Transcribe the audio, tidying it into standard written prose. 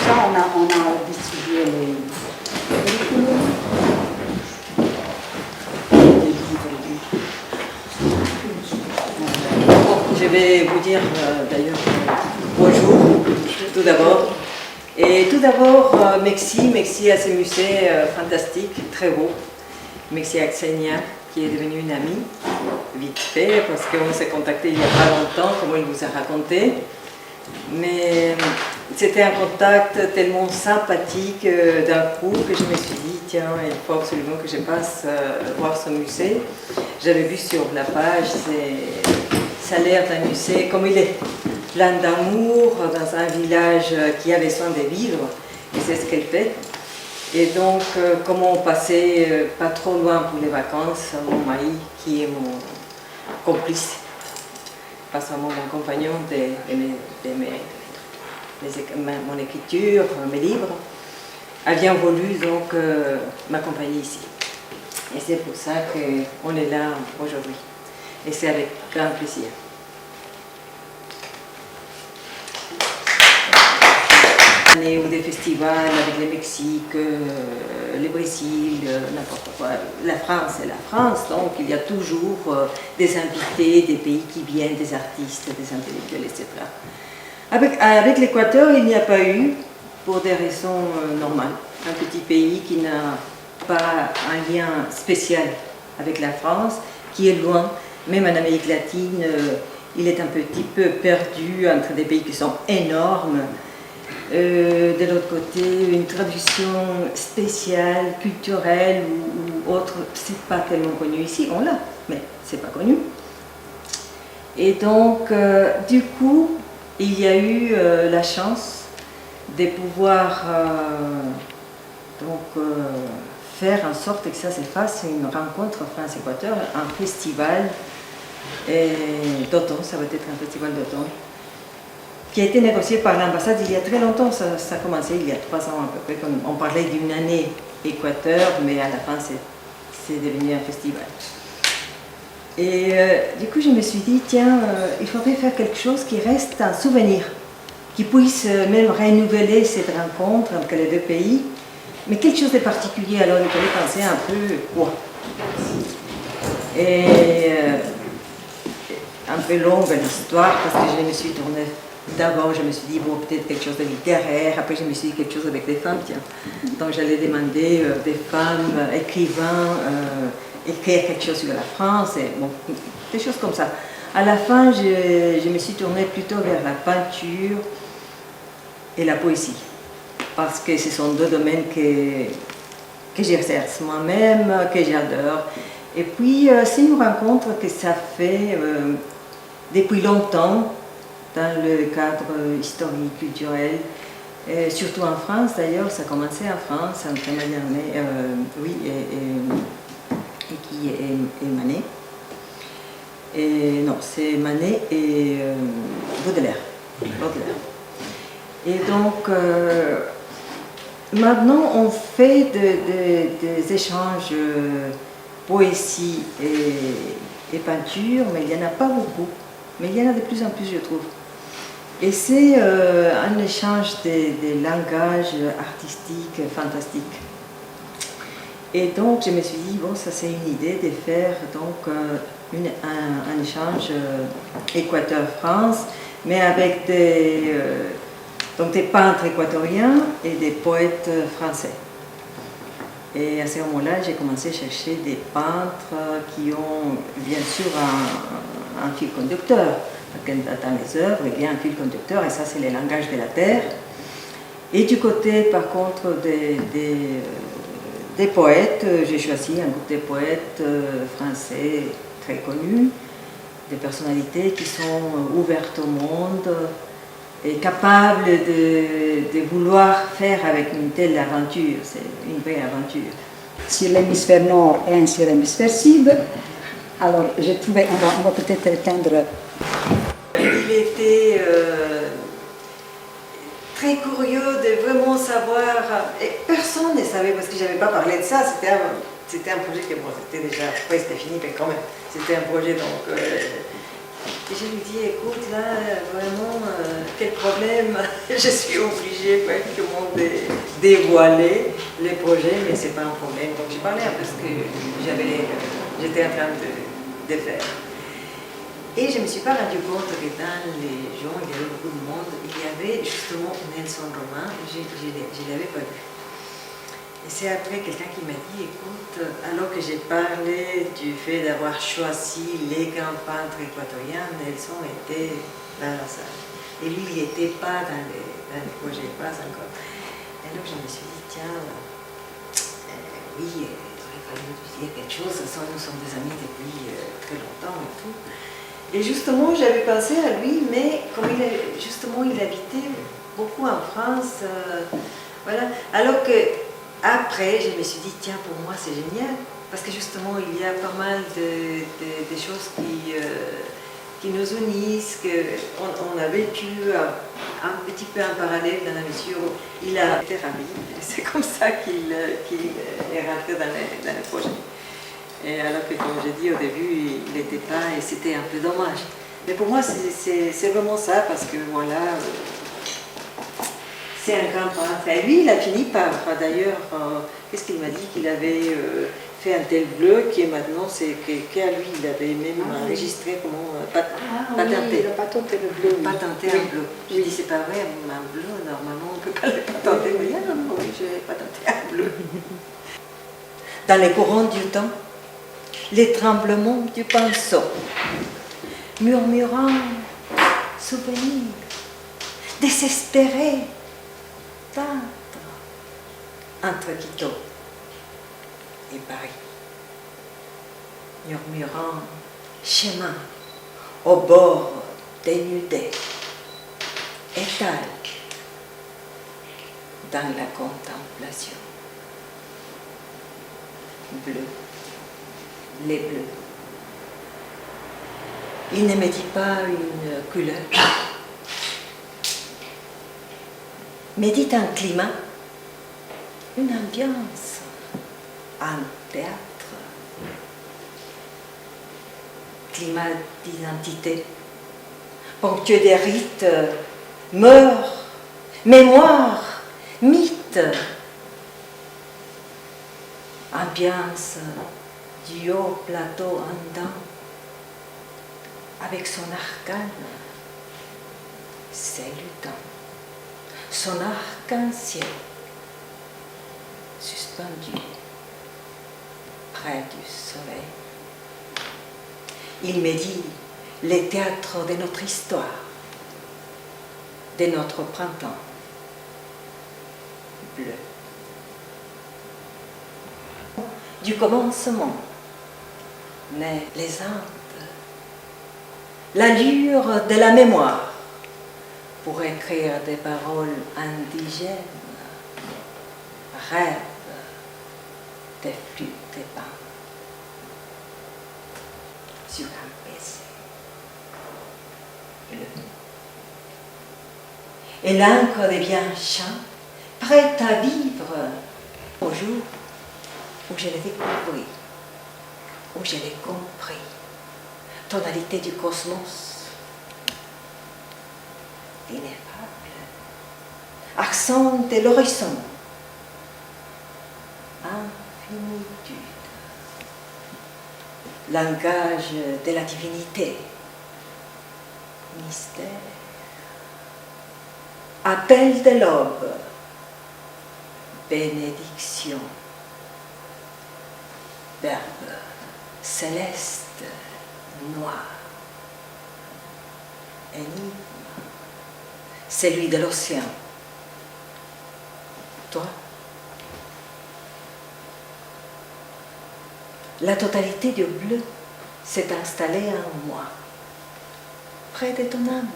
ça, on a distribué les Je vais vous dire d'ailleurs bonjour tout d'abord. Et tout d'abord, merci à ce musée fantastique, très beau. Merci à Xenia qui est devenue une amie, vite fait, parce qu'on s'est contacté il n'y a pas longtemps, comme elle vous a raconté. Mais c'était un contact tellement sympathique d'un coup que je me suis dit, tiens, il faut absolument que je passe voir ce musée. J'avais vu sur la page, ça a l'air d'un musée comme il est, plein d'amour, dans un village qui a besoin de vivre, et c'est ce qu'elle fait. Et donc, comment passer pas trop loin pour les vacances, mon mari, qui est mon complice, pas seulement mon compagnon de mon écriture, mes livres, a bien voulu donc m'accompagner ici. Et c'est pour ça qu'on est là aujourd'hui. Et c'est avec grand plaisir. Ou des festivals avec le Mexique, le Brésil, n'importe quoi. La France, c'est la France, donc il y a toujours des invités, des pays qui viennent, des artistes, des intellectuels, etc. Avec l'Équateur, il n'y a pas eu, pour des raisons normales. Un petit pays qui n'a pas un lien spécial avec la France, qui est loin, même en Amérique latine, il est un petit peu perdu entre des pays qui sont énormes. De l'autre côté, une tradition spéciale, culturelle ou autre, c'est pas tellement connu ici, on l'a, mais c'est pas connu. Et donc, du coup, il y a eu la chance de pouvoir faire en sorte que ça se fasse une rencontre France-Équateur, un festival d'automne, ça va être un festival d'automne, qui a été négocié par l'ambassade il y a très longtemps, ça a commencé il y a 3 ans à peu près, on parlait d'une année Équateur, mais à la fin c'est devenu un festival. Et du coup je me suis dit, tiens, il faudrait faire quelque chose qui reste un souvenir, qui puisse même renouveler cette rencontre entre les deux pays, mais quelque chose de particulier, alors il fallait penser un peu quoi. Et un peu longue l'histoire, parce que je me suis tournée. D'abord, je me suis dit, bon, peut-être quelque chose de littéraire. Après, je me suis dit quelque chose avec des femmes, tiens. Donc, j'allais demander des femmes écrivains, écrire quelque chose sur la France, et bon, des choses comme ça. À la fin, je me suis tournée plutôt vers la peinture et la poésie, parce que ce sont 2 domaines que j'exerce moi-même, que j'adore. Et puis, c'est une rencontre que ça fait depuis longtemps, dans le cadre historique, culturel, surtout en France d'ailleurs, ça a commencé en France, entre Mallarmé, et qui est Manet. Et non, c'est Manet et Baudelaire. Et donc, maintenant on fait des échanges poésie et peinture, mais il n'y en a pas beaucoup. Mais il y en a de plus en plus, je trouve. Et c'est un échange de langages artistiques fantastiques. Et donc, je me suis dit, bon, ça c'est une idée de faire donc, un échange Équateur-France, mais avec des peintres équatoriens et des poètes français. Et à ce moment-là, j'ai commencé à chercher des peintres qui ont bien sûr un fil conducteur. Dans les œuvres, il y a un fil conducteur, et ça c'est le langage de la terre. Et du côté, par contre, des poètes, j'ai choisi un groupe de poètes français très connus, des personnalités qui sont ouvertes au monde et capables de vouloir faire avec une telle aventure. C'est une vraie aventure. sur l'hémisphère nord et un sur l'hémisphère sud. Alors, j'ai trouvé, on va peut-être éteindre. Il était très curieux de vraiment savoir, et personne ne savait parce que je n'avais pas parlé de ça, c'était un projet qui, bon, c'était déjà presque fini, mais quand même, c'était un projet donc Et je lui dis, écoute, là, vraiment, quel problème, je suis obligée pratiquement de dévoiler les projets, mais c'est pas un problème. Donc j'ai parlé un peu ce que j'étais en train de faire. Et je ne me suis pas rendu compte que dans les gens, il y avait beaucoup de monde, il y avait justement Nelson Roman, je ne l'avais pas vu. Et c'est après quelqu'un qui m'a dit, écoute, alors que j'ai parlé du fait d'avoir choisi les grands peintres équatoriens, Nelson était dans la salle. Et lui, il n'était pas dans les projets, pas encore. Et donc je me suis dit, tiens, oui, il aurait fallu dire quelque chose, nous sommes des amis depuis très longtemps et tout. Et justement, j'avais pensé à lui, mais comme il habitait beaucoup en France, voilà. Alors que après, je me suis dit, tiens, pour moi, c'est génial, parce que justement, il y a pas mal de choses qui nous unissent, qu'on a vécu un petit peu en parallèle dans la mesure où il a été ravi. C'est comme ça qu'il est rentré dans le projet. Et alors que, comme j'ai dit au début, il n'était pas, et c'était un peu dommage. Mais pour moi, c'est vraiment ça, parce que voilà, c'est un grand peintre. Et lui, il a fini par, d'ailleurs, qu'est-ce qu'il m'a dit? Qu'il avait fait un tel bleu qui est maintenant, c'est qu'à lui, il avait même enregistré comment patenté. Oui, il a patenté le bleu. Patenté un bleu. Je dis, c'est pas vrai, un bleu, normalement, on ne peut pas le patenter. Mais non, oui, j'ai patenté un bleu. Dans les courants du temps, les tremblements du pinceau, murmurant, souvenir, désespéré, tâtre, entre Quito et Paris, murmurant, chemin, au bord dénudé, étale, dans la contemplation, bleu. Les bleus. Il ne me dit pas une couleur, mais dit un climat, une ambiance, un théâtre, climat d'identité, ponctué des rites, mœurs, mémoire, mythe, ambiance du haut plateau andin, avec son arcane salutant, son arc-en-ciel suspendu près du soleil. Il me dit les théâtres de notre histoire, de notre printemps bleu. Du commencement naît les Indes, l'allure de la mémoire pour écrire des paroles indigènes, rêves des flûtes et pains sur un baiser bleu. Et l'encre devient chant, prête à vivre au jour où je l'ai découvert, où je l'ai compris, tonalité du cosmos, ineffable, accent de l'horizon, infinitude, langage de la divinité, mystère, appel de l'aube, bénédiction, verbe céleste, noir, énigme, celui de l'océan. Toi, la totalité du bleu s'est installée en moi, près de ton âme.